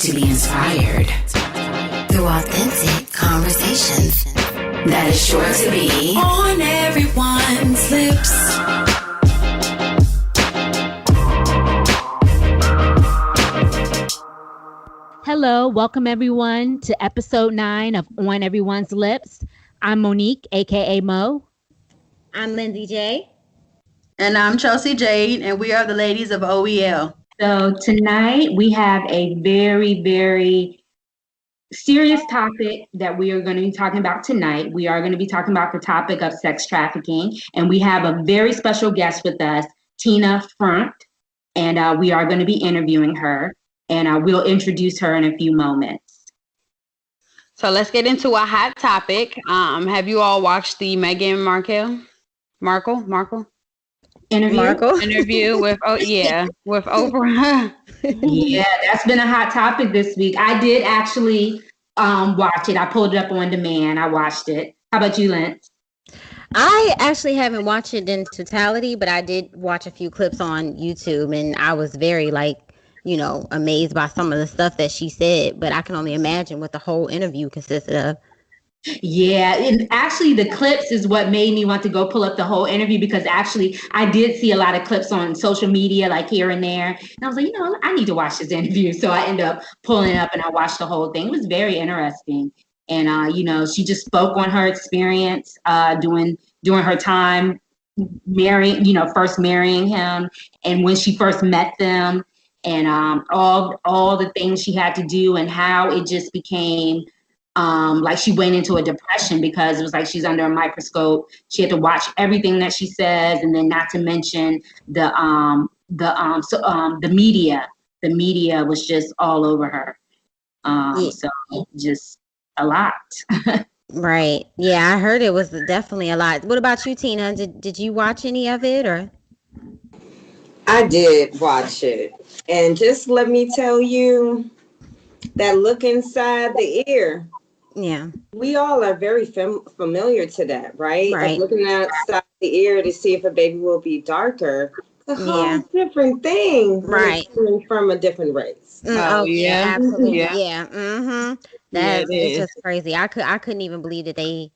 to be inspired through authentic conversations that is sure to be on everyone's lips. Hello, welcome everyone to episode 9 of On Everyone's Lips. I'm Monique, aka Mo. I'm Lindsay J. And I'm Chelsea Jade, and we are the ladies of OEL. So tonight we have a very, very serious topic that we are going to be talking about tonight. We are going to be talking about the topic of sex trafficking, and we have a very special guest with us, Tina Frundt, and we are going to be interviewing her, and we'll introduce her in a few moments. So let's get into a hot topic. Have you all watched the Meghan Markle interview with Oprah? Yeah, that's been a hot topic this week. I did actually watch it. I pulled it up on demand. I watched it. How about you, Lance? I actually haven't watched it in totality, but I did watch a few clips on YouTube, and I was very amazed by some of the stuff that she said. But I can only imagine what the whole interview consisted of. Yeah, and actually the clips is what made me want to go pull up the whole interview, because actually I did see a lot of clips on social media, like here and there. And I was like, I need to watch this interview. So I ended up pulling it up and I watched the whole thing. It was very interesting. And, she just spoke on her experience during her time first marrying him, and when she first met them, and all the things she had to do, and how it just became like she went into a depression, because it was like she's under a microscope. She had to watch everything that she says, and then not to mention the media. The media was just all over her. So just a lot. Right. Yeah, I heard it was definitely a lot. What about you, Tina? Did you watch any of it, or? I did watch it, and just let me tell you, that look inside the ear. Yeah, we all are very familiar to that, right? Right. Like looking outside the ear to see if a baby will be darker. It's a whole different thing, right? Coming from a different race. Yeah, absolutely. Yeah. Yeah. Mm-hmm. It's just crazy. I couldn't even believe that they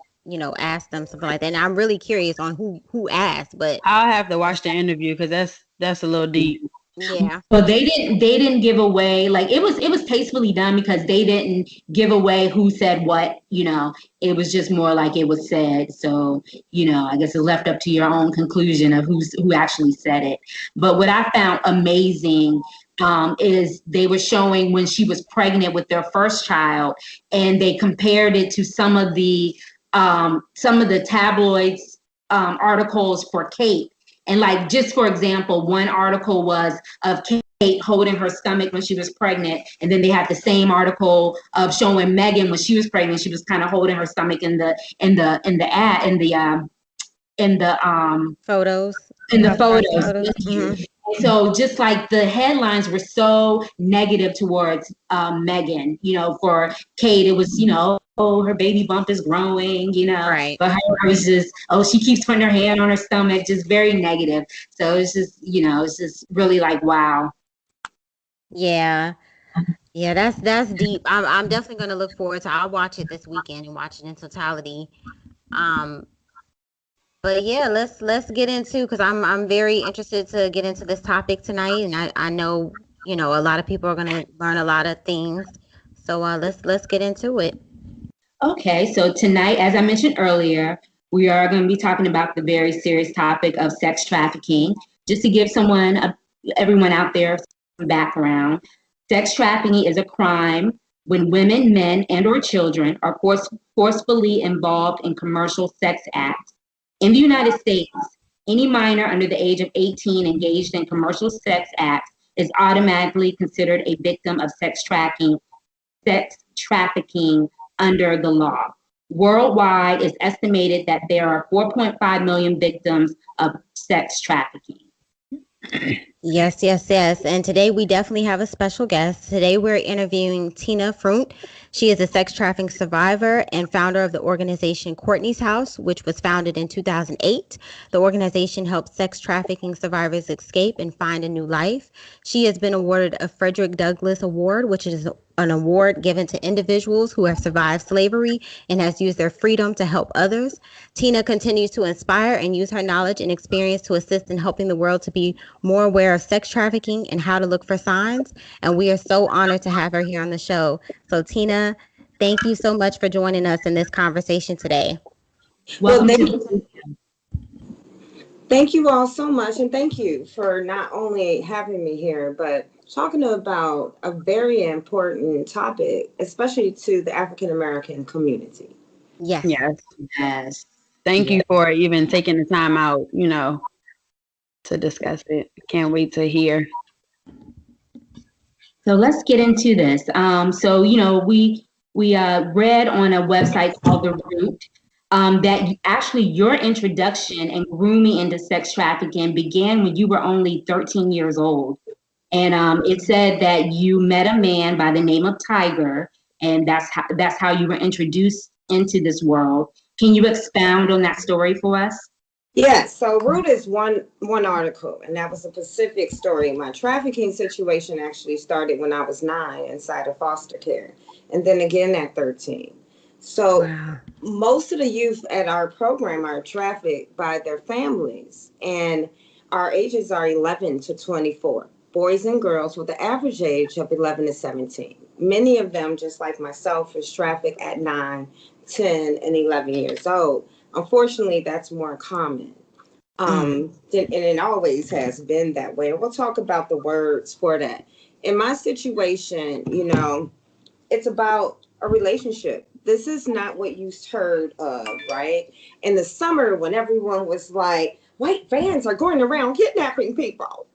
asked them something like that. And I'm really curious on who asked, but I'll have to watch the interview because that's a little deep. Yeah. But they didn't give away, like it was tastefully done, because they didn't give away who said what. It was just more like it was said. So I guess it's left up to your own conclusion of who actually said it. But what I found amazing is they were showing when she was pregnant with their first child, and they compared it to some of the tabloids articles for Kate. And like, just for example, one article was of Kate holding her stomach when she was pregnant, and then they had the same article of showing Meghan when she was pregnant. She was kind of holding her stomach in the photos. Mm-hmm. So just like the headlines were so negative towards Meghan, for Kate, it was, her baby bump is growing, Right. But her, it was just, she keeps putting her hand on her stomach, just very negative. So it's just, it's just really like, wow. Yeah. Yeah, that's deep. I'm definitely going to look forward to. I'll watch it this weekend and watch it in totality. But yeah, let's get into, because I'm very interested to get into this topic tonight, and I know a lot of people are going to learn a lot of things. So let's get into it. Okay, so tonight, as I mentioned earlier, we are going to be talking about the very serious topic of sex trafficking. Just to give everyone out there some background, sex trafficking is a crime when women, men, and or children are forcefully involved in commercial sex acts. In the United States, any minor under the age of 18 engaged in commercial sex acts is automatically considered a victim of sex trafficking under the law. Worldwide, it's estimated that there are 4.5 million victims of sex trafficking. Yes, yes, yes. And today we definitely have a special guest. Today we're interviewing Tina Frundt. She is a sex trafficking survivor and founder of the organization Courtney's House, which was founded in 2008. The organization helps sex trafficking survivors escape and find a new life. She has been awarded a Frederick Douglass Award, which is an award given to individuals who have survived slavery and has used their freedom to help others. Tina continues to inspire and use her knowledge and experience to assist in helping the world to be more aware of sex trafficking and how to look for signs. And we are so honored to have her here on the show. So, Tina, thank you so much for joining us in this conversation today. Well, Welcome to thank you all so much. And thank you for not only having me here, but talking about a very important topic, especially to the African American community. Yes. Yes. Yes. Thank you for even taking the time out, to discuss it. Can't wait to hear. So let's get into this. So we read on a website called The Root that actually your introduction and grooming into sex trafficking began when you were only 13 years old, and it said that you met a man by the name of Tiger, and that's how you were introduced into this world. Can you expound on that story for us? Yeah, so Root is one article, and that was a specific story. My trafficking situation actually started when I was 9 inside of foster care, and then again at 13. So Wow. most of the youth at our program are trafficked by their families, and our ages are 11 to 24, boys and girls with the average age of 11 to 17. Many of them, just like myself, is trafficked at 9, 10, and 11 years old. Unfortunately, that's more common. And it always has been that way. And we'll talk about the words for that. In my situation, it's about a relationship. This is not what you heard of, right? In the summer, when everyone was like, white vans are going around kidnapping people.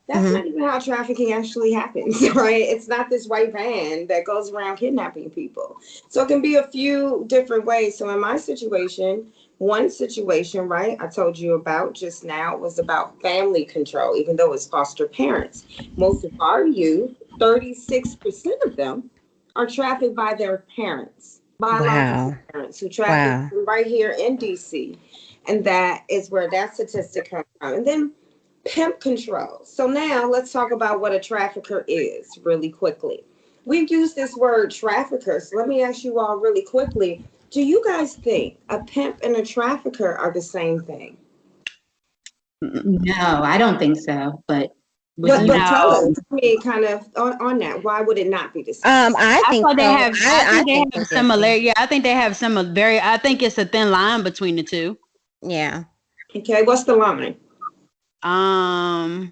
That's not even how trafficking actually happens, right? It's not this white van that goes around kidnapping people. So it can be a few different ways. So in my situation, one situation, right, I told you about just now was about family control, even though it's foster parents. Most of our youth, 36% of them, are trafficked by their parents, biological parents who traffic them right here in DC. And that is where that statistic comes from. And then pimp control. So now let's talk about what a trafficker is really quickly. We've used this word trafficker. So let me ask you all really quickly. Do you guys think a pimp and a trafficker are the same thing? No, I don't think so. But But tell us, kind of on that. Why would it not be the same? I think they so. have. I think they have they're similar. different. Yeah, I think they have similar. I think it's a thin line between the two. Yeah. Okay, what's the line? I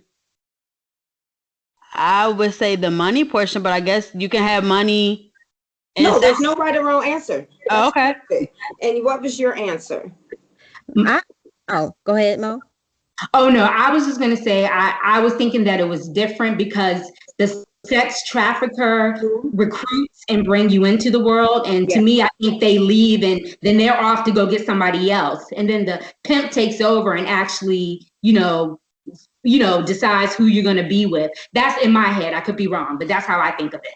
would say the money portion, but I guess you can have money. No, there's no right or wrong answer. Oh, okay. Perfect. And what was your answer? Go ahead, Mo. Oh no, I was just gonna say I was thinking that it was different because the sex trafficker recruits and bring you into the world, and to me, I think they leave and then they're off to go get somebody else, and then the pimp takes over and actually, decides who you're gonna be with. That's in my head. I could be wrong, but that's how I think of it.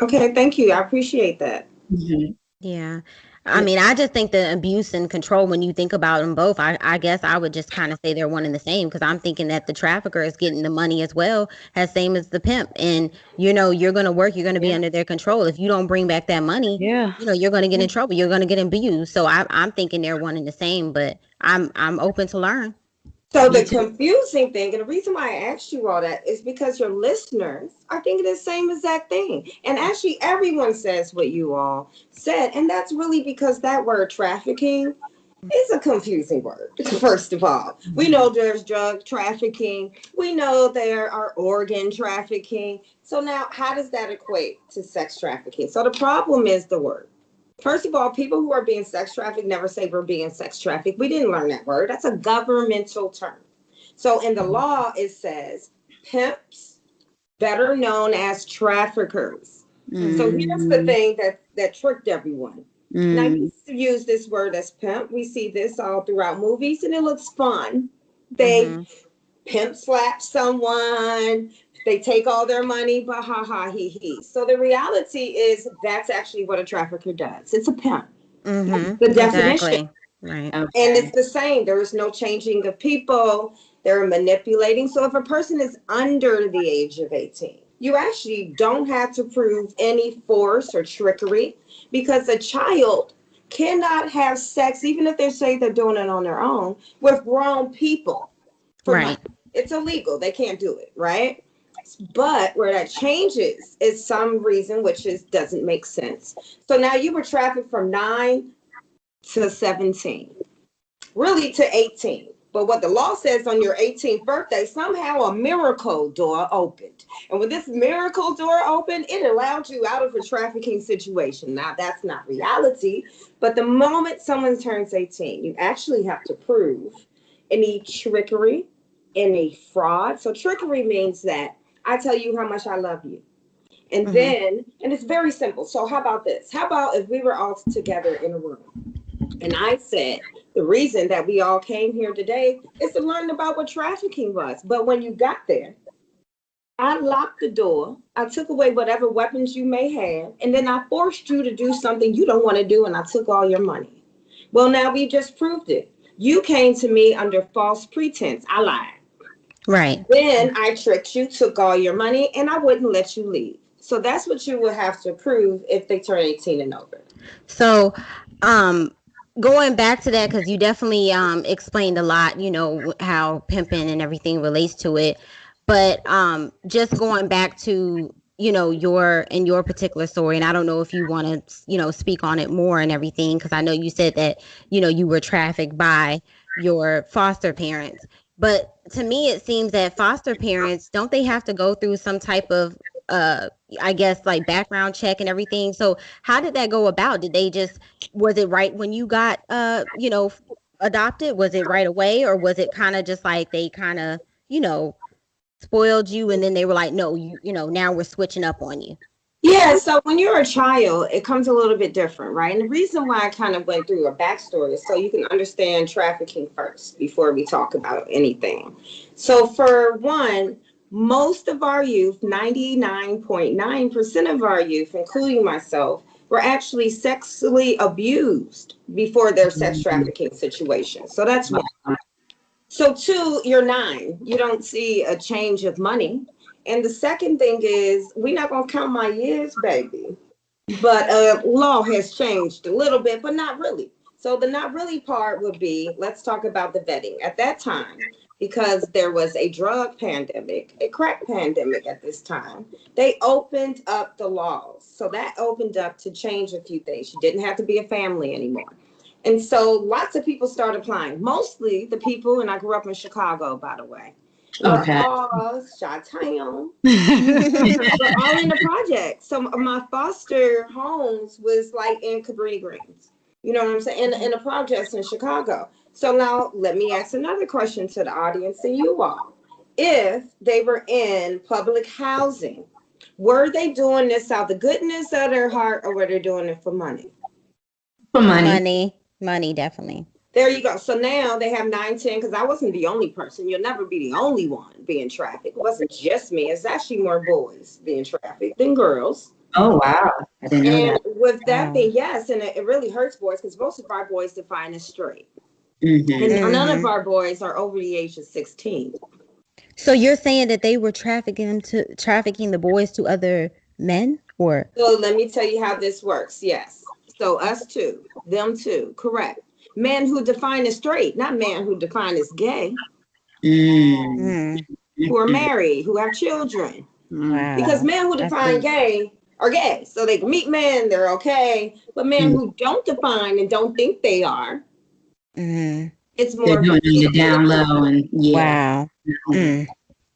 Okay, thank you. I appreciate that. Mm-hmm. Yeah. I mean, I just think the abuse and control, when you think about them both, I guess I would just kind of say they're one and the same, because I'm thinking that the trafficker is getting the money as well, as same as the pimp. And, you're going to work, you're going to be under their control. If you don't bring back that money, you're going to get in trouble. You're going to get abused. So I'm thinking they're one and the same, but I'm open to learn. So the confusing thing, and the reason why I asked you all that is because your listeners are thinking the same exact thing. And actually everyone says what you all said. And that's really because that word trafficking is a confusing word, first of all. We know there's drug trafficking. We know there are organ trafficking. So now how does that equate to sex trafficking? So the problem is the word. First of all, people who are being sex trafficked never say we're being sex trafficked. We didn't learn that word. That's a governmental term. So in the law, it says pimps, better known as traffickers. So here's the thing that tricked everyone. Now, we used to use this word as pimp. We see this all throughout movies, and it looks fun. They pimp slap someone, they take all their money, but ha ha he he. So the reality is that's actually what a trafficker does. It's a pimp. The definition. Exactly. Right. And it's the same. There is no changing of people. They're manipulating. So if a person is under the age of 18, you actually don't have to prove any force or trickery, because a child cannot have sex, even if they say they're doing it on their own, with grown people. Right. It's illegal. They can't do it, right? But where that changes is some reason, which doesn't make sense. So now you were trafficked from 9 to 17, really to 18. But what the law says, on your 18th birthday, somehow a miracle door opened. And when this miracle door opened, it allowed you out of a trafficking situation. Now, that's not reality. But the moment someone turns 18, you actually have to prove any trickery, any fraud. So trickery means that I tell you how much I love you. And then, and it's very simple. So how about this? How about if we were all together in a room and I said, the reason that we all came here today is to learn about what trafficking was. But when you got there, I locked the door. I took away whatever weapons you may have. And then I forced you to do something you don't want to do. And I took all your money. Well, now we just proved it. You came to me under false pretense. I lied. Right. Then I tricked you, took all your money, and I wouldn't let you leave. So that's what you would have to prove if they turn 18 and over. So, going back to that, because you definitely explained a lot, you know, how pimping and everything relates to it. But just going back to, you know, your particular story, and I don't know if you want to, you know, speak on it more and everything, because I know you said that, you know, you were trafficked by your foster parents. But to me, it seems that foster parents, don't they have to go through some type of I guess like background check and everything? So how did that go about? Did they just, was it right when you got you know, adopted? Was it right away, or was it kind of just like they kind of, you know, spoiled you and then they were like, no, you know, now we're switching up on you? Yeah, so when you're a child, it comes a little bit different, right? And the reason why I kind of went through a backstory is so you can understand trafficking first before we talk about anything. So for one, most of our youth, 99.9% of our youth, including myself, were actually sexually abused before their sex trafficking situation. So that's one. So two, you're 9. You don't see a change of money. And the second thing is, we're not going to count my years, baby. But law has changed a little bit, but not really. So the not really part would be, let's talk about the vetting. At that time, because there was a drug pandemic, a crack pandemic at this time, they opened up the laws. So that opened up to change a few things. You didn't have to be a family anymore. And so lots of people started applying, mostly the people, and I grew up in Chicago, by the way. Okay. Chi-town. We're all in the project. So my foster homes was like in Cabrini Greens. You know what I'm saying? In the projects in Chicago. So now let me ask another question to the audience and you all. If they were in public housing, were they doing this out of the goodness of their heart, or were they doing it for money? For money. Money, definitely. There you go. So now they have 9, 10, because I wasn't the only person. You'll never be the only one being trafficked. It wasn't just me. It's actually more boys being trafficked than girls. Oh, wow. I didn't know that. And with that being, yes, and it really hurts boys, because most of our boys define as straight. Mm-hmm. And none of our boys are over the age of 16. So you're saying that they were trafficking the boys to other men, or? So let me tell you how this works. Yes. So us too, them too, correct. Men who define as straight, not men who define as gay, who are married, who have children. Wow. Because men who define gay are gay. So they can meet men, they're okay. But men who don't define and don't think they are, it's more. They're doing it down low and Wow.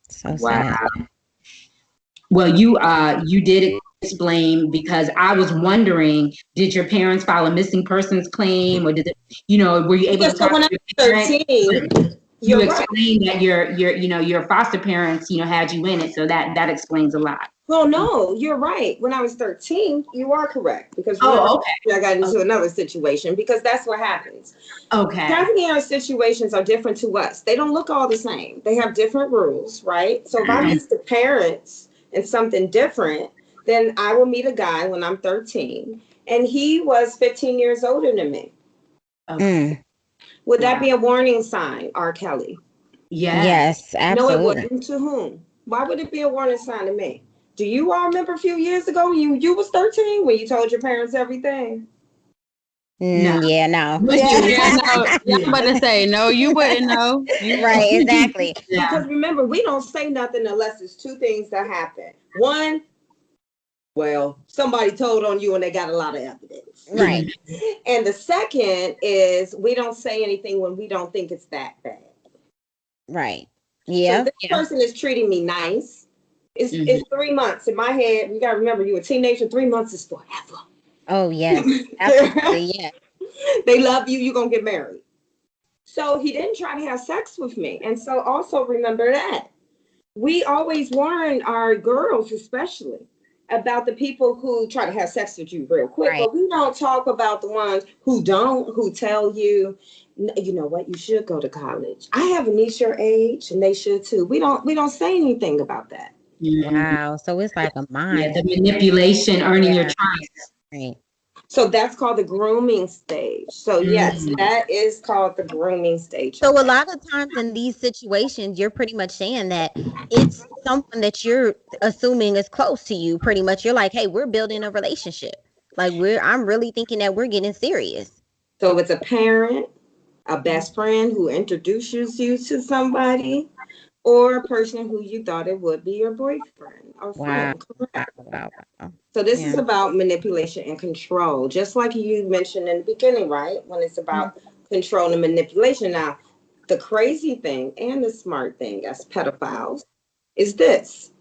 So sad. Well, you did explain, because I was wondering, did your parents file a missing persons claim, or did it, you know, were you able to talk to your parents? 13, you explained that your foster parents, you know, had you in it, so that explains a lot. Well, no, you're right. When I was 13, you are correct. Because I got into another situation because that's what happens. Okay. Trafficking situations are different to us. They don't look all the same. They have different rules, right? So if I meet the parents and something different, then I will meet a guy when I'm 13, and he was 15 years older than me. Okay. Would that be a warning sign, R. Kelly? Yes, absolutely. No, it wouldn't. To whom? Why would it be a warning sign to me? Do you all remember a few years ago when you was 13 when you told your parents everything? No. Yeah, no. Yeah, no. I'm about to say, no, you wouldn't know. Right, exactly. Because remember, we don't say nothing unless it's two things that happen. One, well, somebody told on you and they got a lot of evidence. Right. And the second is we don't say anything when we don't think it's that bad. Right. Yeah. So this person is treating me nice. It's 3 months. In my head, you got to remember, you're a teenager. 3 months is forever. Oh, yes. Absolutely, yeah. They love you. You're going to get married. So he didn't try to have sex with me. And so also remember that. We always warn our girls, especially, about the people who try to have sex with you real quick. Right. But we don't talk about the ones who don't, who tell you, you know what, you should go to college. I have a niece your age, and they should too. We don't say anything about that. Wow. So it's like a mind. Yeah, the manipulation, earning your trust. Right. So that's called the grooming stage. So yes, that is called the grooming stage. So a lot of times in these situations, you're pretty much saying that it's someone that you're assuming is close to you. Pretty much, you're like, hey, we're building a relationship. Like I'm really thinking that we're getting serious. So it's a parent, a best friend who introduces you to somebody, or a person who you thought it would be your boyfriend or friend. Correct. Wow. So this is about manipulation and control, just like you mentioned in the beginning, right? When it's about control and manipulation. Now, the crazy thing and the smart thing as pedophiles is this.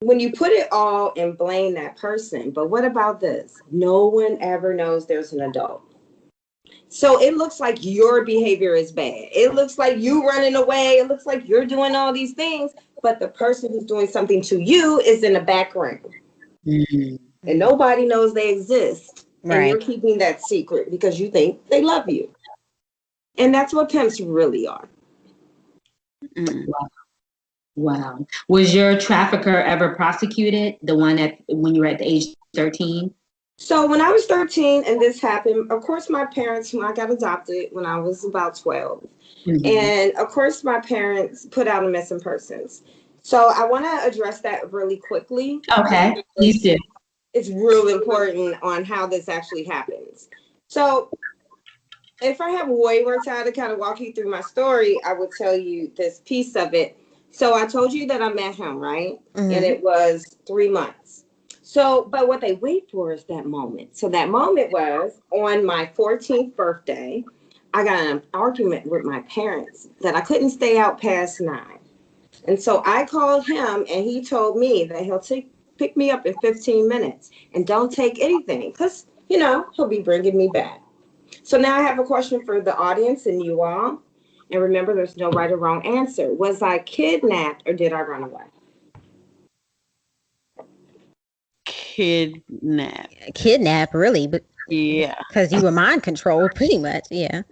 When you put it all and blame that person, but what about this? No one ever knows there's an adult. So it looks like your behavior is bad. It looks like you running away. It looks like you're doing all these things, but the person who's doing something to you is in the background. And nobody knows they exist. Right. And you're keeping that secret because you think they love you. And that's what pimps really are. Wow. Was your trafficker ever prosecuted? The one when you were at the age 13? So when I was 13 and this happened, of course, my parents, when I got adopted when I was about 12. And of course, my parents put out a missing persons. So I want to address that really quickly. Okay, please do. It's real important on how this actually happens. So if I have way more time to kind of walk you through my story, I would tell you this piece of it. So I told you that I met him, right? And it was 3 months. So, but what they wait for is that moment. So that moment was on my 14th birthday. I got an argument with my parents that I couldn't stay out past 9. And so I called him and he told me that he'll pick me up in 15 minutes and don't take anything because, you know, he'll be bringing me back. So now I have a question for the audience and you all. And remember, there's no right or wrong answer. Was I kidnapped or did I run away? Kidnap, really, but yeah, because you were mind controlled, pretty much, yeah.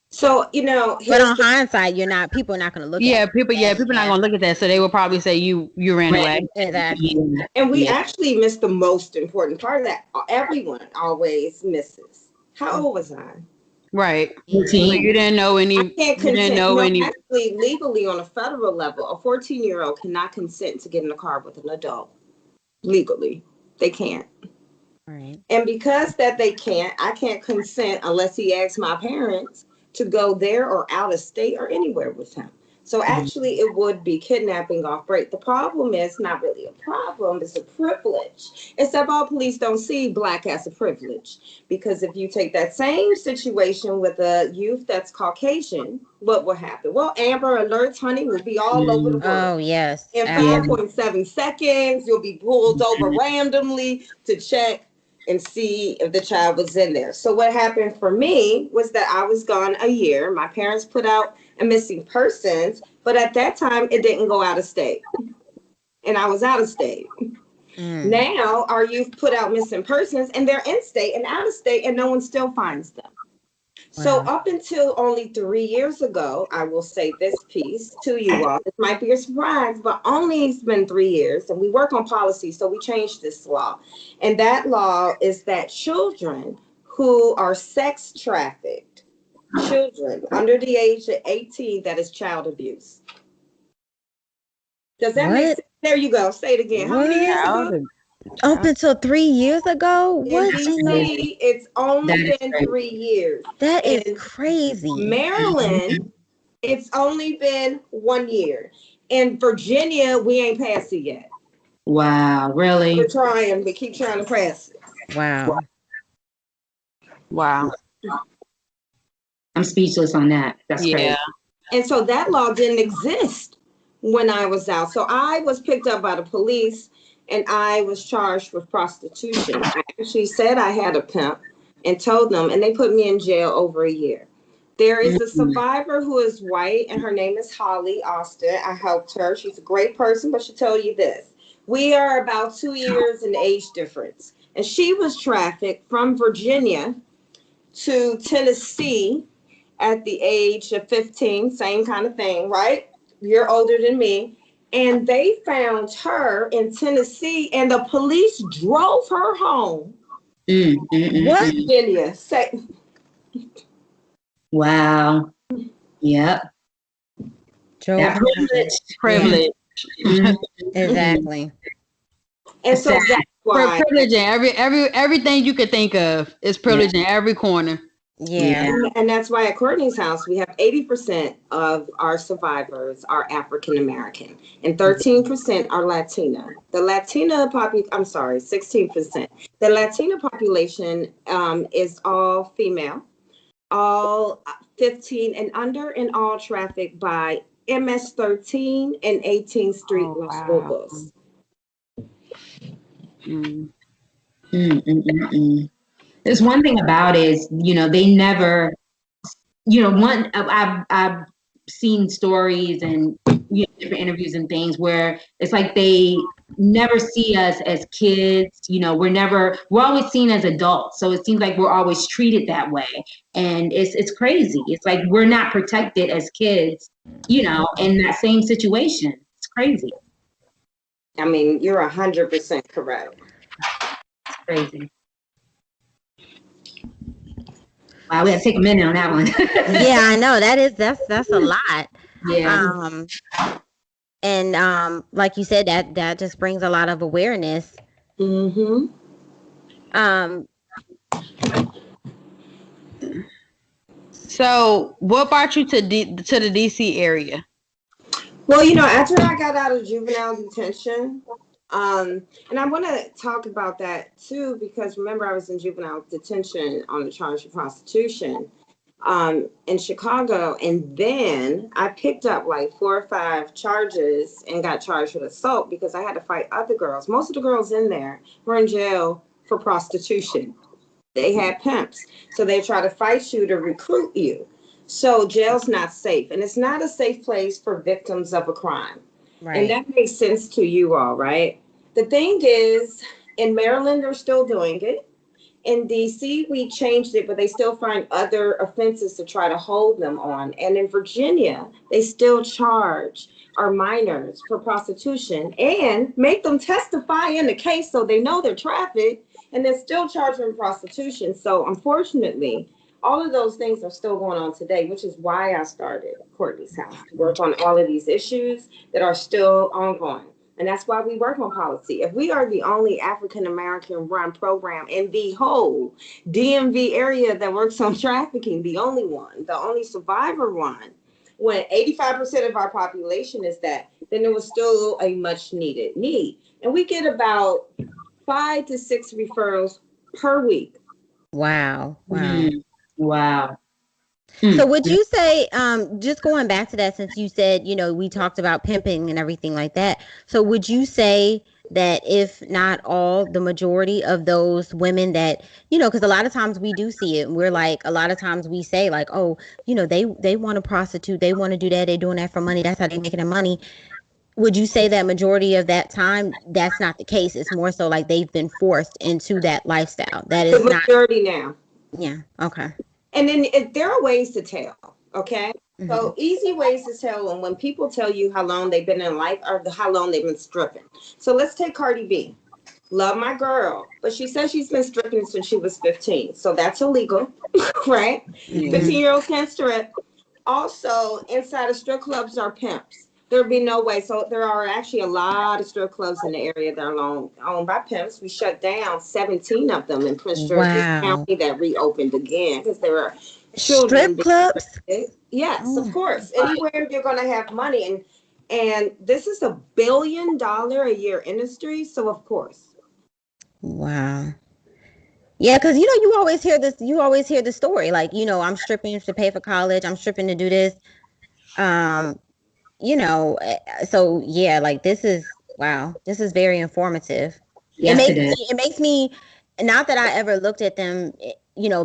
So, you know, but on hindsight, people are not going to look at people not going to look at that, so they will probably say you ran away. Exactly. And we actually missed the most important part of that. Everyone always misses. How old was I? Right. So you didn't know any. I can't consent. Actually, legally on a federal level, a 14-year-old cannot consent to get in a car with an adult. Legally, they can't. Right. And because that they can't, I can't consent unless he asks my parents to go there or out of state or anywhere with him. So actually it would be kidnapping off break. The problem is not really a problem, it's a privilege. Except all police don't see Black as a privilege. Because if you take that same situation with a youth that's Caucasian, what will happen? Well, Amber Alerts, honey, will be all over the world. Oh, yes. In 5.7 seconds, you'll be pulled over randomly to check and see if the child was in there. So what happened for me was that I was gone a year. My parents put out a missing persons, but at that time it didn't go out of state. and I was out of state. Now our youth put out missing persons and they're in state and out of state and no one still finds them. So up until only 3 years ago, I will say this piece to you all. This might be a surprise, but only it's been 3 years and we work on policy. So we changed this law. And that law is that children who are sex trafficked, children under the age of 18, that is child abuse. Does that make sense? There you go. Say it again. How many years ago? Up until 3 years ago? What? In DC, it's only been 3 years. That is crazy. Maryland, it's only been 1 year. In Virginia, we ain't passed it yet. Wow, really? We're trying, we keep trying to pass it. Wow. I'm speechless on that. That's crazy. And so that law didn't exist when I was out. So I was picked up by the police and I was charged with prostitution. I actually said I had a pimp and told them, and they put me in jail over a year. There is a survivor who is white, and her name is Holly Austin. I helped her. She's a great person, but she'll tell you this. We are about 2 years in age difference. And she was trafficked from Virginia to Tennessee at the age of 15, same kind of thing, right? You're older than me. And they found her in Tennessee, and the police drove her home. What? Virginia. Wow. Yep. That Privilege. Exactly. And so that's why privilege in everything you could think of is privilege in every corner. And that's why at Courtney's house, we have 80% of our survivors are African American and 13% are Latina. The Latina 16%. The Latina population is all female, all 15 and under, and all trafficked by MS-13 and 18th Street Los Lobos. There's one thing about it is, they never, I've seen stories and different interviews and things where it's like they never see us as kids. We're always seen as adults. So it seems like we're always treated that way. And it's crazy. It's like we're not protected as kids, in that same situation. It's crazy. I mean, you're 100% correct. It's crazy. Wow, we have to take a minute on that one. Yeah, I know. That's a lot. Yeah. And like you said, that just brings a lot of awareness. So what brought you to the DC area? Well, after I got out of juvenile detention, and I want to talk about that too, because remember I was in juvenile detention on the charge of prostitution in Chicago. And then I picked up like 4 or 5 charges and got charged with assault because I had to fight other girls. Most of the girls in there were in jail for prostitution. They had pimps. So they try to fight you to recruit you. So jail's not safe. And it's not a safe place for victims of a crime. Right. And that makes sense to you all, right? The thing is, in Maryland, they're still doing it. In DC, we changed it, but they still find other offenses to try to hold them on. And in Virginia, they still charge our minors for prostitution and make them testify in the case so they know they're trafficked, and they're still charging prostitution. So unfortunately, all of those things are still going on today, which is why I started Courtney's House, to work on all of these issues that are still ongoing. And that's why we work on policy. If we are the only African-American run program in the whole DMV area that works on trafficking, the only one, the only survivor one, when 85% of our population is that, then it was still a much needed need. And we get about 5 to 6 referrals per week. Wow. Wow. So would you say, just going back to that, since you said, we talked about pimping and everything like that. So would you say that if not all, the majority of those women that, because a lot of times we do see it, and we're like, a lot of times we say like, oh, they want to prostitute, they want to do that, they're doing that for money, that's how they're making their money. would you say that majority of that time that's not the case? It's more so like they've been forced into that lifestyle. That The is not. majority now. Yeah. Okay. And then there are ways to tell, okay? Mhm. So easy ways to tell when people tell you how long they've been in life or how long they've been stripping. So let's take Cardi B. Love my girl, but she says she's been stripping since she was 15. So that's illegal, right? Yeah. 15-year-olds can't strip. Also, inside of strip clubs are pimps. There'd be no way. So there are actually a lot of strip clubs in the area that are owned by pimps. We shut down 17 of them in Prince George's Wow. County that reopened again because there are children. Strip clubs? Yes, Oh. of course. Anywhere you're going to have money, and this is $1 billion a year industry. So of course. Wow. Yeah, because you always hear this. You always hear the story, like I'm stripping to pay for college. I'm stripping to do this. So yeah, like this is wow. This is very informative. Yes, it is. It makes me, not that I ever looked at them,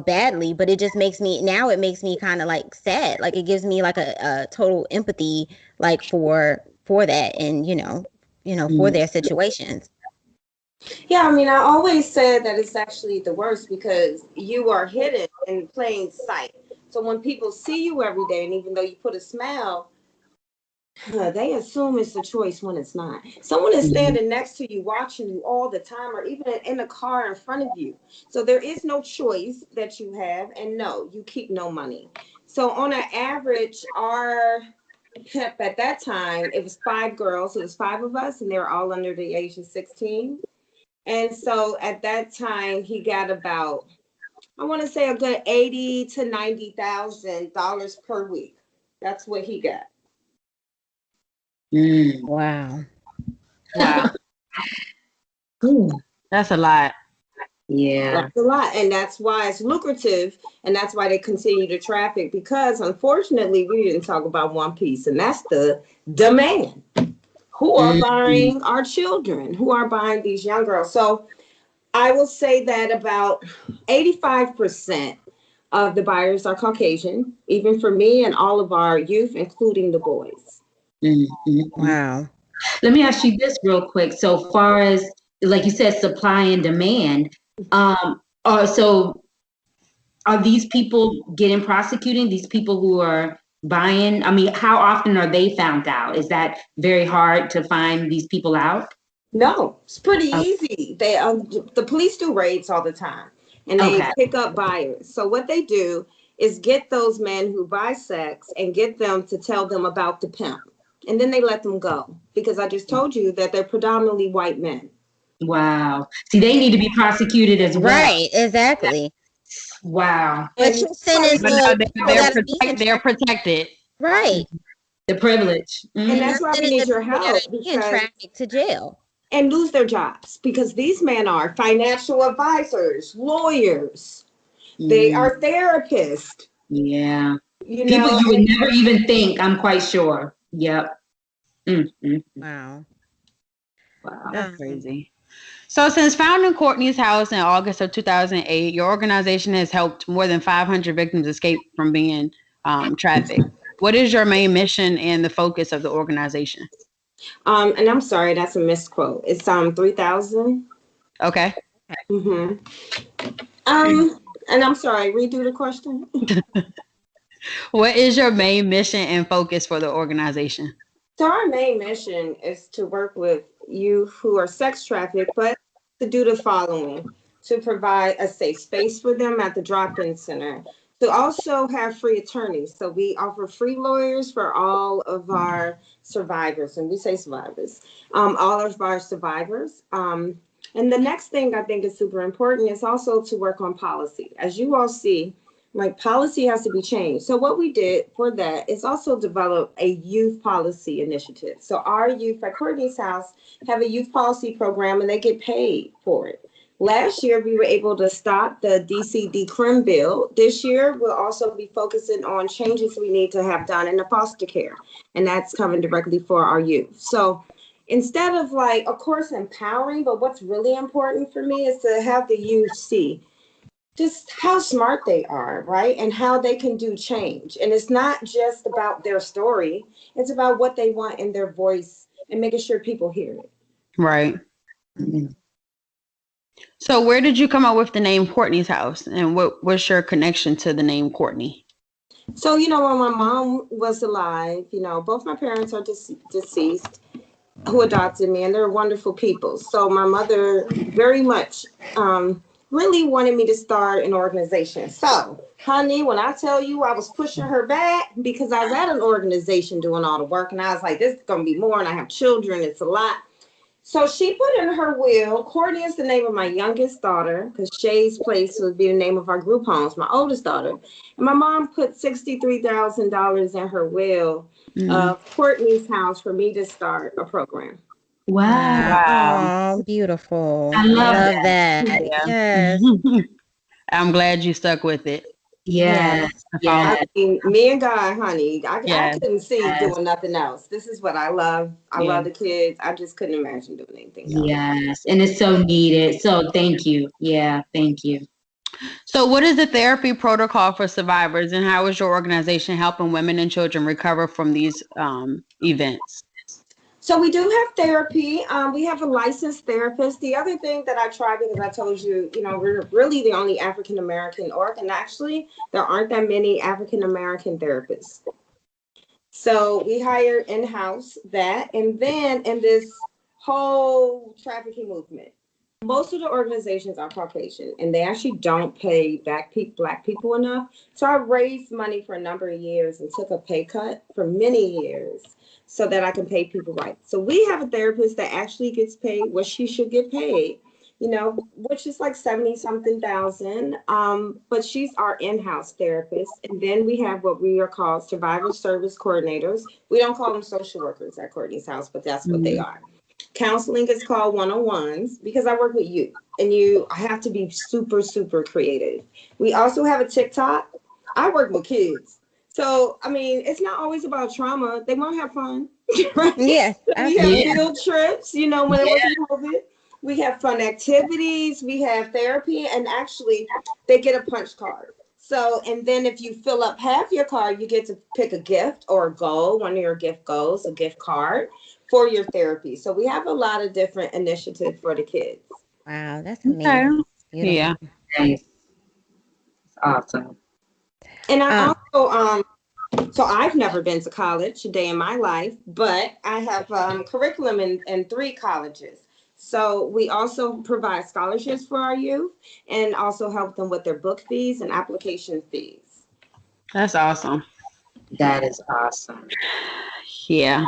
badly, but it just makes me kind of like sad. Like it gives me like a total empathy, like for that, and for their situations. Yeah, I mean, I always said that it's actually the worst because you are hidden in plain sight. So when people see you every day, and even though you put a smile, they assume it's a choice when it's not. Someone is standing next to you, watching you all the time, or even in a car in front of you. So there is no choice that you have, and no, you keep no money. So on an average, our pimp at that time, it was 5 girls. It was 5 of us, and they were all under the age of 16. And so at that time, he got about, I want to say, a good $80,000 to $90,000 per week. That's what he got. Wow. Wow. That's a lot. Yeah. That's a lot. And that's why it's lucrative. And that's why they continue to traffic, because unfortunately, we didn't talk about one piece, and that's the demand. Who are buying our children? Who are buying these young girls? So I will say that about 85% of the buyers are Caucasian, even for me and all of our youth, including the boys. Wow. Let me ask you this real quick. So far as, like you said, supply and demand, are these people getting prosecuted? These people who are buying? I mean, how often are they found out? Is that very hard to find these people out? No, it's pretty easy. The police do raids all the time, and they pick up buyers. So what they do is get those men who buy sex and get them to tell them about the pimp, and then they let them go, because I just told you that they're predominantly white men. Wow. See, they need to be prosecuted as well. Right. Exactly. Wow. But you're sending They're protected. right. The privilege. And that's why we need your help, being trafficked to jail and lose their jobs, because these men are financial advisors, lawyers, they are therapists. Yeah. People you would never even think, I'm quite sure. Yep. Wow. That's crazy. So since founding Courtney's House in August of 2008, your organization has helped more than 500 victims escape from being trafficked. What is your main mission and the focus of the organization? And I'm sorry, that's a misquote. It's 3,000. Okay. And I'm sorry, redo the question. What is your main mission and focus for the organization? So our main mission is to work with youth who are sex trafficked, but to do the following: to provide a safe space for them at the drop-in center, to also have free attorneys. So we offer free lawyers for all of our survivors, and we say survivors, all of our survivors. And the next thing I think is super important is also to work on policy. As you all see, like, policy has to be changed. So what we did for that is also develop a youth policy initiative. So our youth at Courtney's House have a youth policy program, and they get paid for it. Last year, we were able to stop the DC decrim bill. This year, we'll also be focusing on changes we need to have done in the foster care, and that's coming directly for our youth. So instead of, like, of course, empowering, but what's really important for me is to have the youth see just how smart they are, right? And how they can do change. And it's not just about their story, it's about what they want in their voice and making sure people hear it. Right. So where did you come up with the name Courtney's House, and what's your connection to the name Courtney? So, when my mom was alive, both my parents are deceased, who adopted me, and they're wonderful people. So my mother very much really wanted me to start an organization. So, honey, when I tell you I was pushing her back because I was at an organization doing all the work, and I was like, this is going to be more, and I have children, it's a lot. So she put in her will, Courtney is the name of my youngest daughter, because Shay's Place would be the name of our group homes, my oldest daughter. And my mom put $63,000 in her will of Courtney's House for me to start a program. Wow. Oh, beautiful. I love that. Yeah. Yes. I'm glad you stuck with it. Yeah. I mean, me and God, honey, I couldn't see doing nothing else. This is what I love. I love the kids. I just couldn't imagine doing anything else. Yes, and it's so needed. So thank you. Yeah, thank you. So what is the therapy protocol for survivors, and how is your organization helping women and children recover from these events? So we do have therapy. We have a licensed therapist. The other thing that I try, because I told you, we're really the only African-American org, and actually there aren't that many African-American therapists. So we hire in-house that, and then in this whole trafficking movement, most of the organizations are Caucasian, and they actually don't pay Black people enough. So I raised money for a number of years and took a pay cut for many years so that I can pay people right. So we have a therapist that actually gets paid what she should get paid, which is like 70-something thousand. But she's our in-house therapist. And then we have what we are called survivor service coordinators. We don't call them social workers at Courtney's House, but that's what they are. Counseling is called one-on-ones, because I work with you, and you have to be super, super creative. We also have a TikTok. I work with kids. So, I mean, it's not always about trauma. They want to have fun. Right? Yes. We have field trips, when it wasn't COVID. We have fun activities. We have therapy. And actually, they get a punch card. So, and then if you fill up half your card, you get to pick a gift or a goal, one of your gift goals, a gift card for your therapy. So we have a lot of different initiatives for the kids. Wow, that's amazing. Yeah. Nice. Awesome. And I also, so I've never been to college a day in my life, but I have curriculum in 3 colleges. So we also provide scholarships for our youth and also help them with their book fees and application fees. That's awesome. That is awesome. Yeah.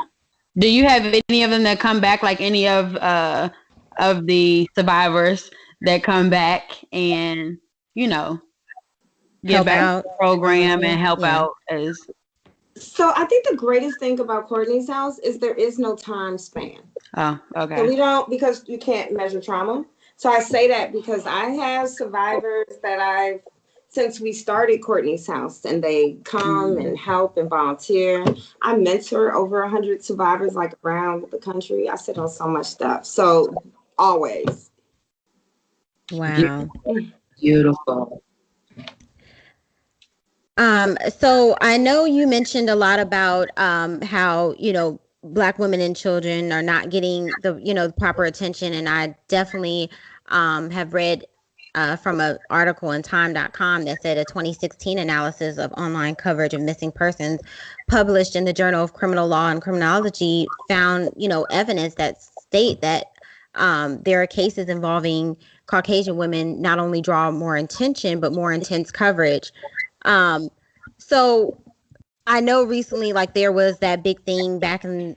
Do you have any of them that come back, like any of the survivors that come back and, get help back out to the program and help out as? So I think the greatest thing about Courtney's House is there is no time span. Oh, okay. So we don't, because you can't measure trauma. So I say that because I have survivors that since we started Courtney's House, and they come and help and volunteer. I mentor over 100 survivors like around the country. I sit on so much stuff. So always. Wow. Beautiful. So I know you mentioned a lot about how, Black women and children are not getting the proper attention. And I definitely have read from an article in time.com that said a 2016 analysis of online coverage of missing persons published in the Journal of Criminal Law and Criminology found, evidence that state that there are cases involving Caucasian women not only draw more attention, but more intense coverage. So I know recently, there was that big thing back in,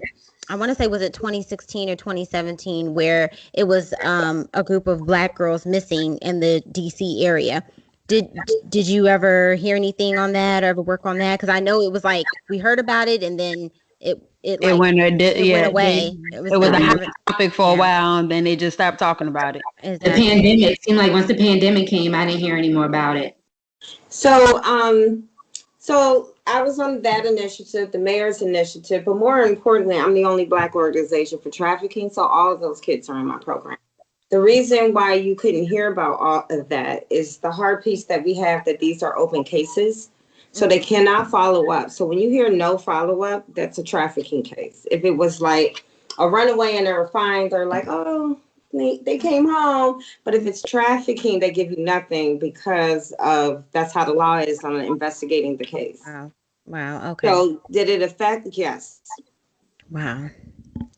I want to say, was it 2016 or 2017, where it was a group of Black girls missing in the DC area. Did you ever hear anything on that or ever work on that? Because I know it was we heard about it, and then it went away. It was a hot topic for a while, and then they just stopped talking about it. The pandemic, it seemed like once the pandemic came, I didn't hear any more about it. So I was on that initiative, the mayor's initiative, but more importantly, I'm the only Black organization for trafficking. So all of those kids are in my program. The reason why you couldn't hear about all of that is the hard piece that we have, that these are open cases. So they cannot follow up. So when you hear no follow up, that's a trafficking case. If it was a runaway and they're fined, they're like, oh, they came home. But if it's trafficking, they give you nothing because of that's how the law is on investigating the case. Wow. Okay. So did it affect? Yes. Wow.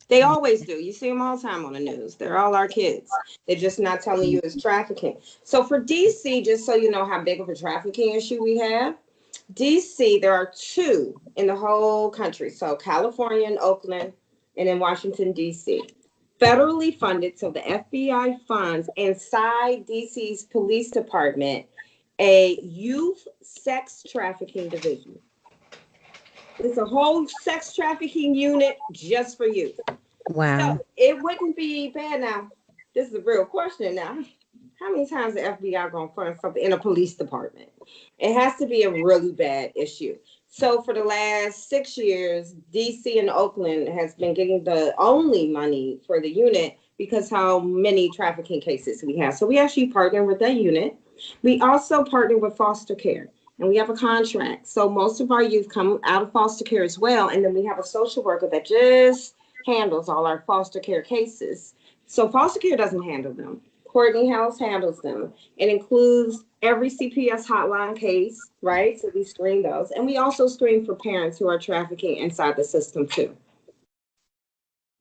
They always do. You see them all the time on the news. They're all our kids. They're just not telling you it's trafficking. So for DC, just so you know how big of a trafficking issue we have, DC, there are 2 in the whole country. So California and Oakland, and in Washington, DC. Federally funded, so the FBI funds inside DC's police department a youth sex trafficking division. It's a whole sex trafficking unit just for youth. Wow. So it wouldn't be bad now. This is a real question now. How many times the FBI going to fund something in a police department? It has to be a really bad issue. So for the last 6 years, DC and Oakland has been getting the only money for the unit because how many trafficking cases we have. So we actually partner with that unit. We also partner with foster care. And we have a contract. So most of our youth come out of foster care as well. And then we have a social worker that just handles all our foster care cases. So foster care doesn't handle them. Courtney House handles them. It includes every CPS hotline case, right? So we screen those. And we also screen for parents who are trafficking inside the system too.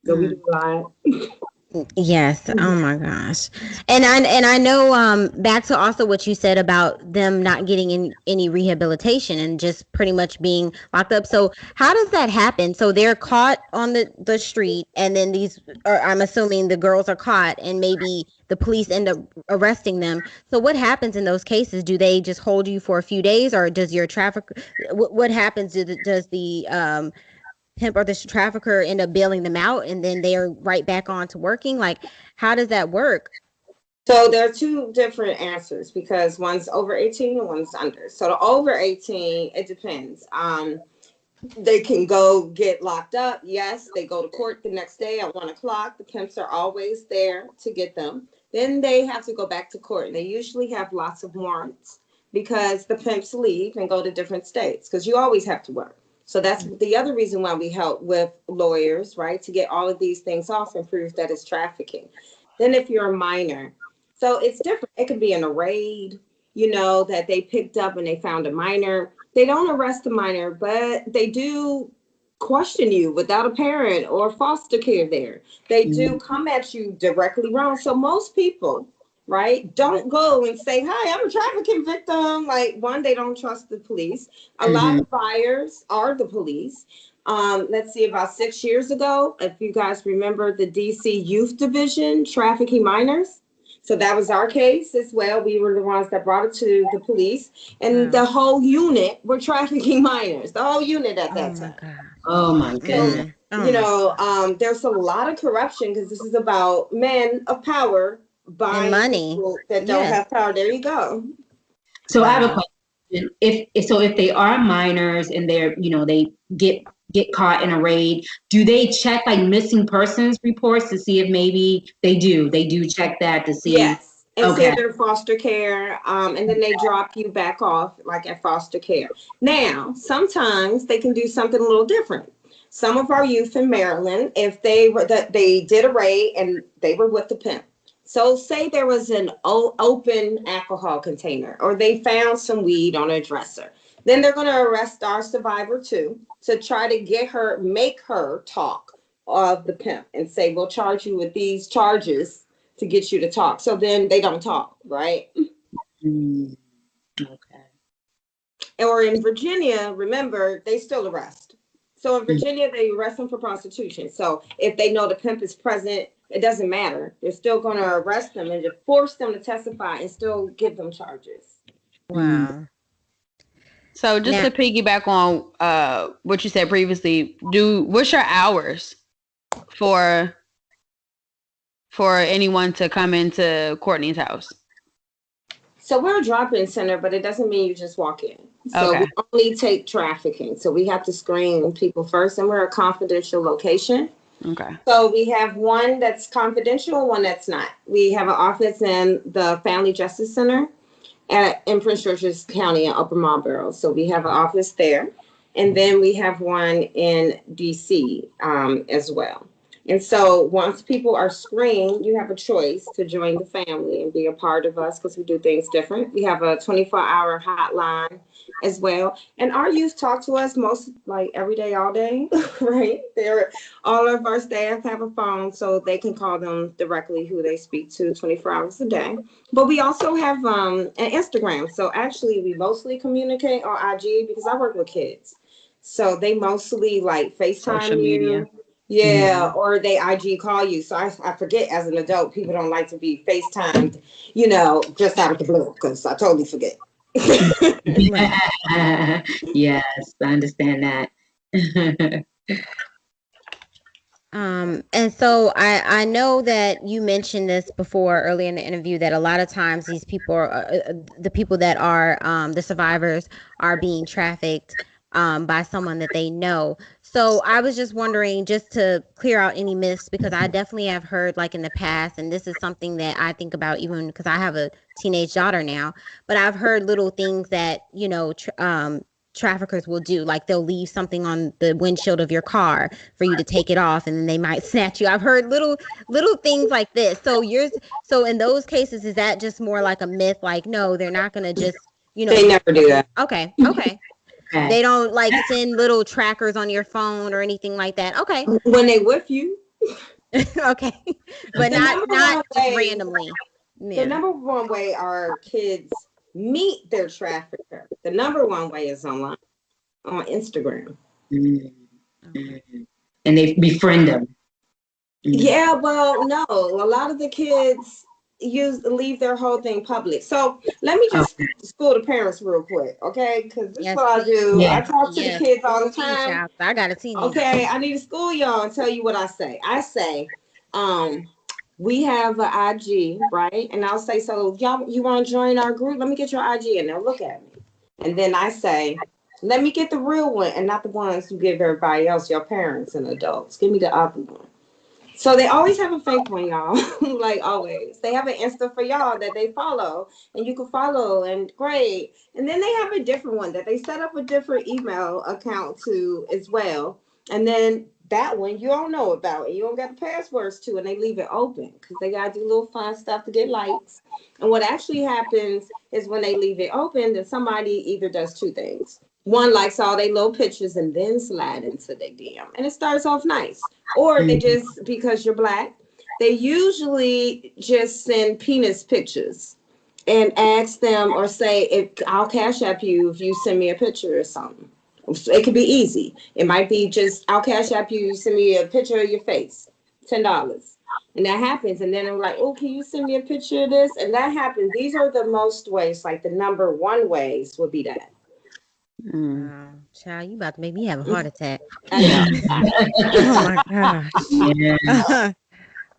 So we do a lot. Yes. Oh my gosh. And I know back to also what you said about them not getting any rehabilitation and just pretty much being locked up. So how does that happen? So they're caught on the street, and then I'm assuming the girls are caught, and maybe the police end up arresting them. So what happens in those cases? Do they just hold you for a few days, or does your what happens? Does the pimp or the trafficker end up bailing them out, and then they are right back on to working? Like, how does that work? So there are 2 different answers because one's over 18 and one's under. So the over 18, it depends. They can go get locked up. Yes, they go to court the next day at 1 o'clock. The pimps are always there to get them. Then they have to go back to court. And they usually have lots of warrants because the pimps leave and go to different states because you always have to work. So that's the other reason why we help with lawyers, right? To get all of these things off and prove that it's trafficking. Then if you're a minor, so it's different. It could be in a raid, that they picked up and they found a minor. They don't arrest the minor, but they do question you without a parent or foster care there. They do come at you directly wrong. So most people, right, don't go and say, hi, I'm a trafficking victim. Like, one, they don't trust the police. A lot of buyers are the police. Let's see, about 6 years ago, if you guys remember the DC Youth Division trafficking minors. So that was our case as well. We were the ones that brought it to the police, and the whole unit were trafficking minors, the whole unit at that time. Oh my goodness. There's a lot of corruption because this is about men of power buying money people that don't have power. There you go. So I have a question. If they are minors and they're, they get caught in a raid, do they check like missing persons reports to see if maybe they do check that to see? Yes. And see if they're foster care, and then they drop you back off like at foster care. Now, sometimes they can do something a little different. Some of our youth in Maryland, if they did a raid and they were with the pimp. So say there was an open alcohol container, or they found some weed on a dresser. Then they're going to arrest our survivor too, to try to make her talk of the pimp and say, we'll charge you with these charges to get you to talk. So then they don't talk, right? Okay. Or in Virginia, remember, they still arrest. So in Virginia, they arrest them for prostitution. So if they know the pimp is present, it doesn't matter. They're still going to arrest them and to force them to testify and still give them charges. Wow. So just to piggyback on what you said previously, what's your hours for anyone to come into Courtney's house? So we're a drop-in center, but it doesn't mean you just walk in. So we only take trafficking. So we have to screen people first, and we're a confidential location. Okay. So we have one that's confidential, one that's not. We have an office in the Family Justice Center in Prince George's County in Upper Marlboro. So we have an office there. And then we have one in DC as well. And so once people are screened, you have a choice to join the family and be a part of us because we do things different. We have a 24-hour hotline as well. And our youth talk to us most like every day, all day, right? All of our staff have a phone so they can call them directly who they speak to 24 hours a day. But we also have an Instagram. So actually we mostly communicate on IG because I work with kids. So they mostly like Social FaceTime media. you. Yeah, or they IG call you. So I forget as an adult, people don't like to be FaceTimed, just out of the blue because I totally forget. Yes, I understand that. And so I know that you mentioned this before earlier in the interview that a lot of times these people are the people that are the survivors are being trafficked by someone that they know. So I was just wondering, just to clear out any myths, because I definitely have heard like in the past, and this is something that I think about even because I have a teenage daughter now, but I've heard little things that traffickers will do, like they'll leave something on the windshield of your car for you to take it off and then they might snatch you. I've heard little things like this. So in those cases, is that just more like a myth, like no, they're not gonna just They never do that. Okay. Okay. They don't like send little trackers on your phone or anything like that. Okay. When they with you. Okay. But not just randomly. The number one way our kids meet their trafficker, the number one way is online, on Instagram. And they befriend them. Yeah, well, no, a lot of the kids leave their whole thing public. So let me just school the parents real quick, okay? Because this is what I do. I talk to the kids all the time. I gotta teach you. Okay, I need to school y'all and tell you what I say. I say, we have an IG, right? And I'll say, so y'all, you want to join our group? Let me get your IG, and they'll look at me. And then I say, let me get the real one and not the ones you give everybody else, your parents and adults. Give me the other one. So they always have a fake one, y'all. Like always. They have an Insta for y'all that they follow and you can follow and great. And then they have a different one that they set up a different email account to as well. And then that one you don't know about and you don't got the passwords to, and they leave it open because they got to do little fun stuff to get likes. And what actually happens is when they leave it open, then somebody either does two things. One likes all their little pictures and then slide into their DM. And it starts off nice. Or they just, because you're Black, they usually just send penis pictures and ask them or say, I'll cash app you if you send me a picture or something. So it could be easy. It might be just, I'll cash app you, send me a picture of your face, $10. And that happens. And then they're like, oh, can you send me a picture of this? And that happens. These are the most ways, like the number one ways would be that. Child, you about to make me have a heart attack. Oh my gosh.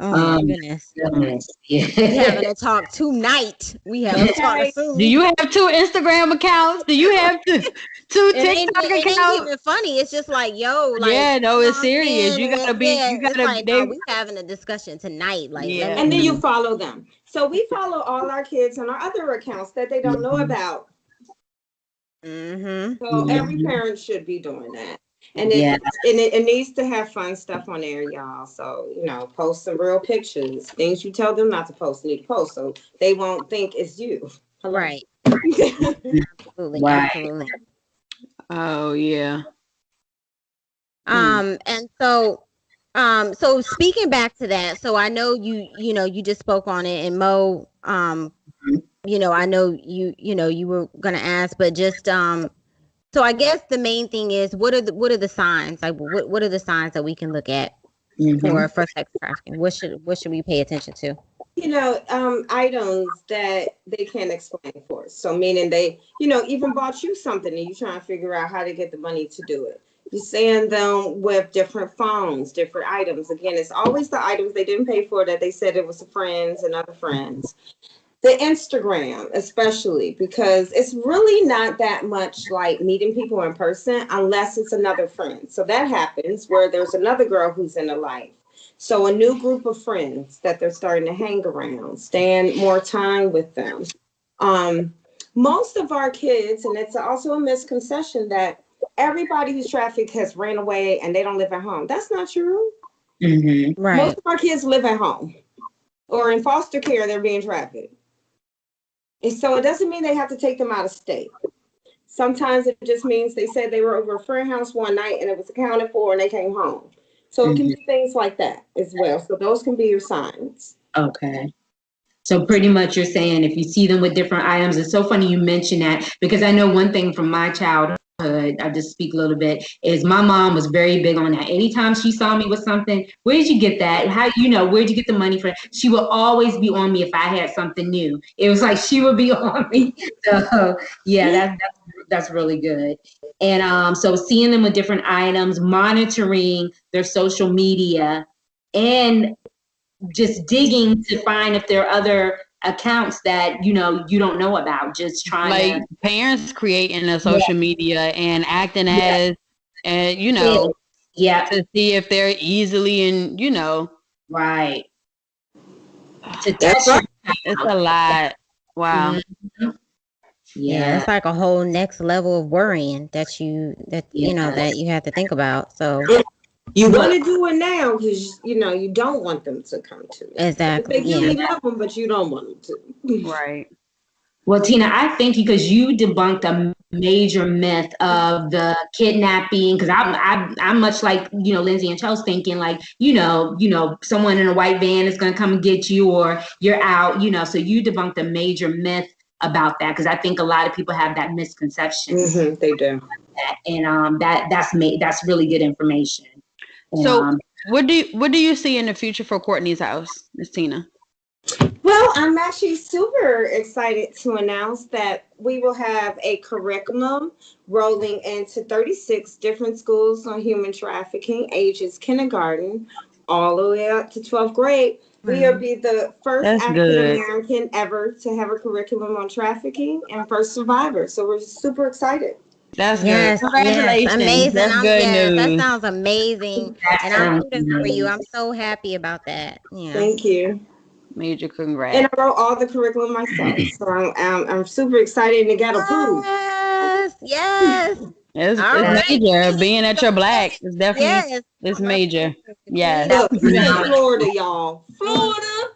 Oh my goodness. Yeah. We having a talk tonight. We have a talk soon. Do you have 2 Instagram accounts? Do you have 2 TikTok accounts? It ain't even funny. It's just like, yo, like, yeah, no, it's serious. You gotta be. You gotta. Like, no, we having a discussion tonight. Like, and then you follow them. So we follow all our kids on our other accounts that they don't know about. So every parent should be doing that. And it needs to have fun stuff on there, y'all. So, post some real pictures. Things you tell them not to post, need to post so they won't think it's you. Right. Absolutely. Right. Absolutely. Oh, yeah. And so speaking back to that, so I know you just spoke on it, and Mo, I know you were gonna ask, but just so I guess the main thing is what are the signs? Like what are the signs that we can look at for sex trafficking? What should we pay attention to? Items that they can't explain for us. So meaning they, even bought you something and you trying to figure out how to get the money to do it. You send them with different phones, different items. Again, it's always the items they didn't pay for that they said it was friends and other friends. The Instagram, especially, because it's really not that much like meeting people in person unless it's another friend. So that happens where there's another girl who's in a life. So a new group of friends that they're starting to hang around, spend more time with them. Most of our kids, and it's also a misconception that everybody who's trafficked has ran away and they don't live at home. That's not true. Mm-hmm. Right. Most of our kids live at home or in foster care. They're being trafficked. And so it doesn't mean they have to take them out of state. Sometimes it just means they said they were over a friend's house one night and it was accounted for and they came home. So it can be things like that as well. So those can be your signs. Okay. So pretty much you're saying if you see them with different items, it's so funny you mention that, because I know one thing from my childhood, I just speak a little bit, is my mom was very big on that. Anytime she saw me with something, where did you get that? How, where'd you get the money for it? She would always be on me if I had something new. It was like she would be on me. So yeah, that's really good. And so seeing them with different items, monitoring their social media, and just digging to find if there are other accounts that you don't know about, just trying like to parents creating a social media and acting as and to see if they're easily right to That's test right. it's a lot. Wow. Mm-hmm. Yeah, it's like a whole next level of worrying that you have to think about. So you want to do it now because you don't want them to come to me. exactly. They really love them, but you don't want them to. Right. Well, Tina, I thank you because you debunked a major myth of the kidnapping. Because I'm much like Lindsay and Chelsea, thinking like someone in a white van is going to come and get you, or you're out. So you debunked a major myth about that, because I think a lot of people have that misconception. Mm-hmm, they do. And that's really good information. So what do you see in the future for Courtney's house, Miss Tina? Well, I'm actually super excited to announce that we will have a curriculum rolling into 36 different schools on human trafficking, ages kindergarten all the way up to 12th grade. We will be the first African American ever to have a curriculum on trafficking and first survivor. So we're super excited. That's good. Congratulations. Yes, amazing. That's good news. That sounds amazing. And I'm rooting for you. I'm so happy about that. Yeah. Thank you. Major congrats. And I wrote all the curriculum myself. So I'm super excited and it got approved. Yes. It's major. Being that you're black, it's definitely it's major. Yes. Look, Florida, y'all. Florida.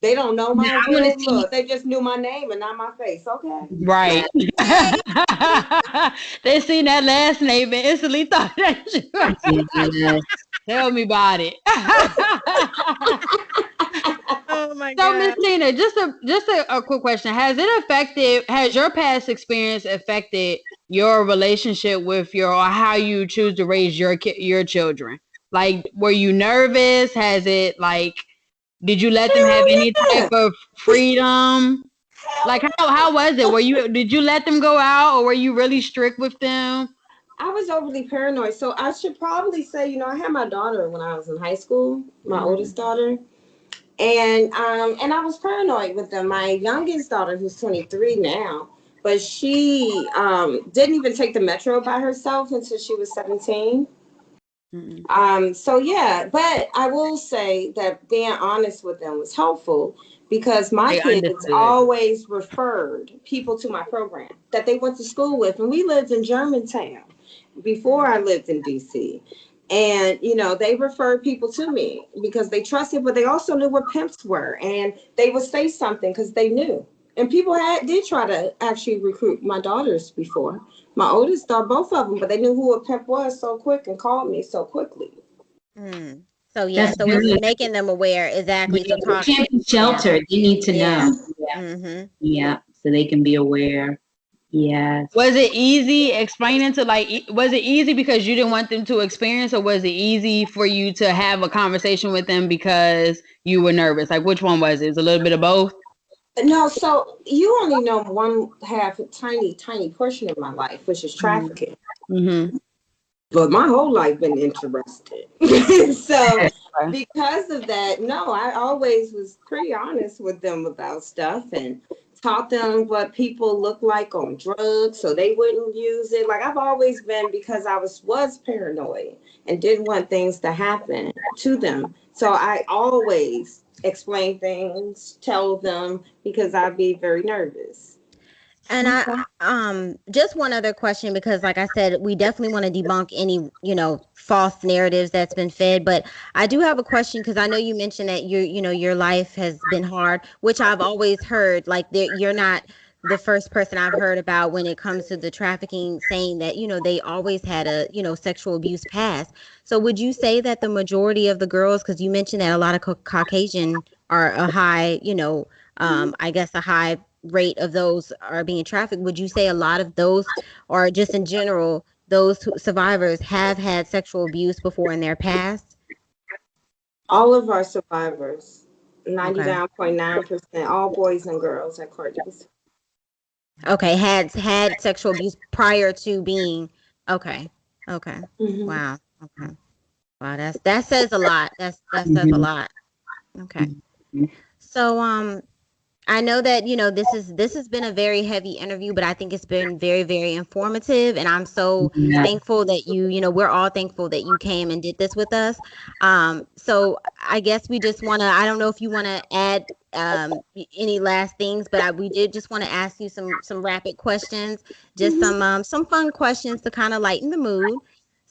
They don't know my real look. They just knew my name and not my face. Okay. Right. They seen that last name and instantly thought that you. Tell me about it. Oh my So, God. Miss Tina, just a quick question: has your past experience affected your relationship with or how you choose to raise your children? Like, were you nervous? Has it did you let them have any type of freedom? Like, how was it? Did you let them go out, or were you really strict with them? I was overly paranoid. So I should probably say, I had my daughter when I was in high school, my oldest daughter. And I was paranoid with them. My youngest daughter, who's 23 now, but she didn't even take the metro by herself until she was 17. So yeah, but I will say that being honest with them was helpful because my kids always referred people to my program that they went to school with. And we lived in Germantown before I lived in DC. And, they referred people to me because they trusted, but they also knew what pimps were. And they would say something because they knew. And people did try to actually recruit my daughters before. My oldest daughter, both of them, but they knew who a pimp was so quick and called me so quickly. So yeah, so it's making them aware exactly. They can't be sheltered. They need to know. Yeah, so they can be aware. Yes. Was it easy explaining was it easy because you didn't want them to experience, or was it easy for you to have a conversation with them because you were nervous? Like, which one was it? It's a little bit of both? No, so you only know one half, a tiny portion of my life, which is trafficking. But my whole life been interested. So because of that, no, I always was pretty honest with them about stuff and taught them what people look like on drugs so they wouldn't use it. Like I've always been, because I was paranoid and didn't want things to happen to them. So I always explain things, tell them, because I'd be very nervous. And just one other question, because like I said, we definitely want to debunk any, false narratives that's been fed. But I do have a question, because I know you mentioned that your life has been hard, which I've always heard. Like, you're not the first person I've heard about when it comes to the trafficking, saying that, they always had a, sexual abuse past. So would you say that the majority of the girls, because you mentioned that a lot of Caucasian are a high, I guess a high rate of those are being trafficked, would you say a lot of those, or just in general, those survivors have had sexual abuse before in their past? All of our survivors, 99.9%, all boys and girls at Courtney's. Okay, had sexual abuse prior to being. Okay. Mm-hmm. Wow. Okay. Wow, that says a lot. That says a lot. Okay. So I know that this has been a very heavy interview, but I think it's been very, very informative, and I'm so thankful that we're all thankful that you came and did this with us. So I guess we just want to, I don't know if you want to add any last things, but we did just want to ask you some rapid questions, just some fun questions to kind of lighten the mood.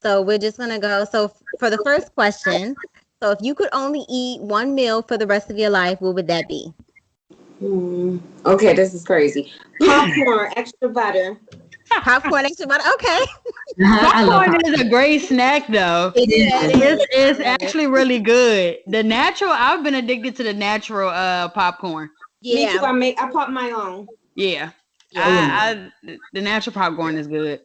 So we're just gonna go. So for the first question, so if you could only eat one meal for the rest of your life, what would that be? Okay, this is crazy. Popcorn, extra butter. Popcorn, extra butter. Okay. Popcorn is a great snack, though. It's actually really good. The natural, I've been addicted to the natural popcorn. Yeah. Me too. I pop my own. Yeah. The natural popcorn is good.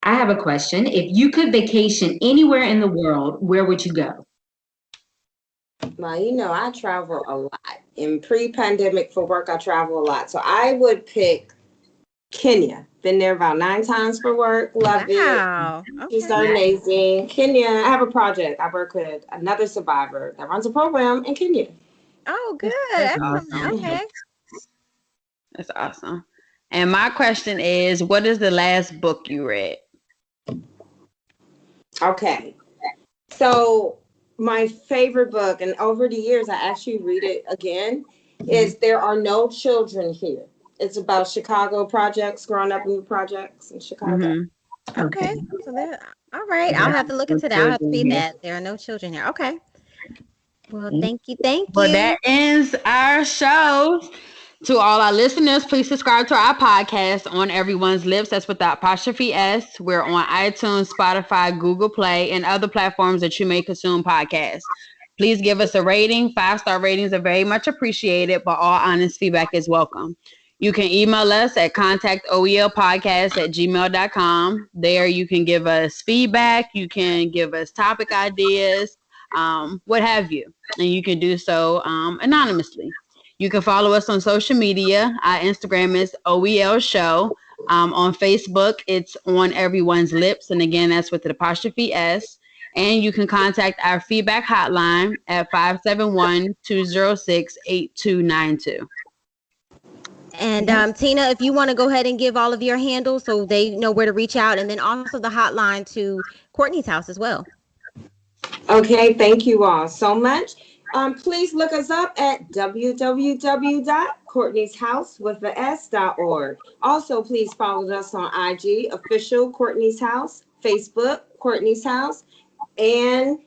I have a question. If you could vacation anywhere in the world, where would you go? Well, I travel a lot. In pre-pandemic for work, I travel a lot. So I would pick Kenya. Been there about 9 times for work. Love it. Okay. It's amazing. Kenya, I have a project. I work with another survivor that runs a program in Kenya. Oh, good. That's awesome. Okay. That's awesome. And my question is, what is the last book you read? Okay. So my favorite book, and over the years I actually read it again, is There Are No Children Here. It's about Chicago projects, growing up in the projects in Chicago. Okay. So all right. I'll have to look into that. I'll have to read that. There are no children here. Okay. Well, thank you. Well, that ends our show. To all our listeners, please subscribe to our podcast, On Everyone's Lips. That's with the apostrophe S. We're on iTunes, Spotify, Google Play, and other platforms that you may consume podcasts. Please give us a rating. 5-star ratings are very much appreciated, but all honest feedback is welcome. You can email us at contactoelpodcast@gmail.com. There you can give us feedback. You can give us topic ideas, what have you. And you can do so anonymously. You can follow us on social media. Our Instagram is OEL Show. On Facebook, it's On Everyone's Lips. And again, that's with the apostrophe S. And you can contact our feedback hotline at 571-206-8292. And Tina, if you want to go ahead and give all of your handles so they know where to reach out, and then also the hotline to Courtney's house as well. Okay, thank you all so much. Please look us up at www.courtneyshouse.org. Also, please follow us on IG, official Courtney's House, Facebook, Courtney's House. And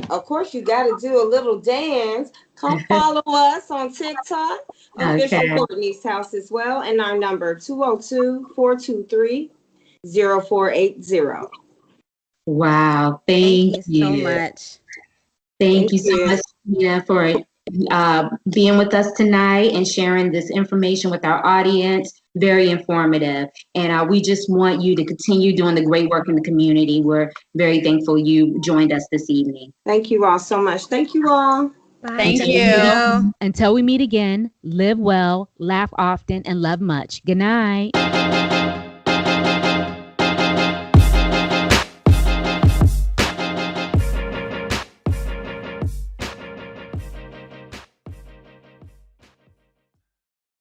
of course, you got to do a little dance. Come follow us on TikTok, official Courtney's House as well. And our number, 202-423-0480. Wow. Thank you so much. Thank you so much, Tina, for being with us tonight and sharing this information with our audience. Very informative. And we just want you to continue doing the great work in the community. We're very thankful you joined us this evening. Thank you all so much. Thank you all. Bye. Thank you. Until we meet again, live well, laugh often, and love much. Good night.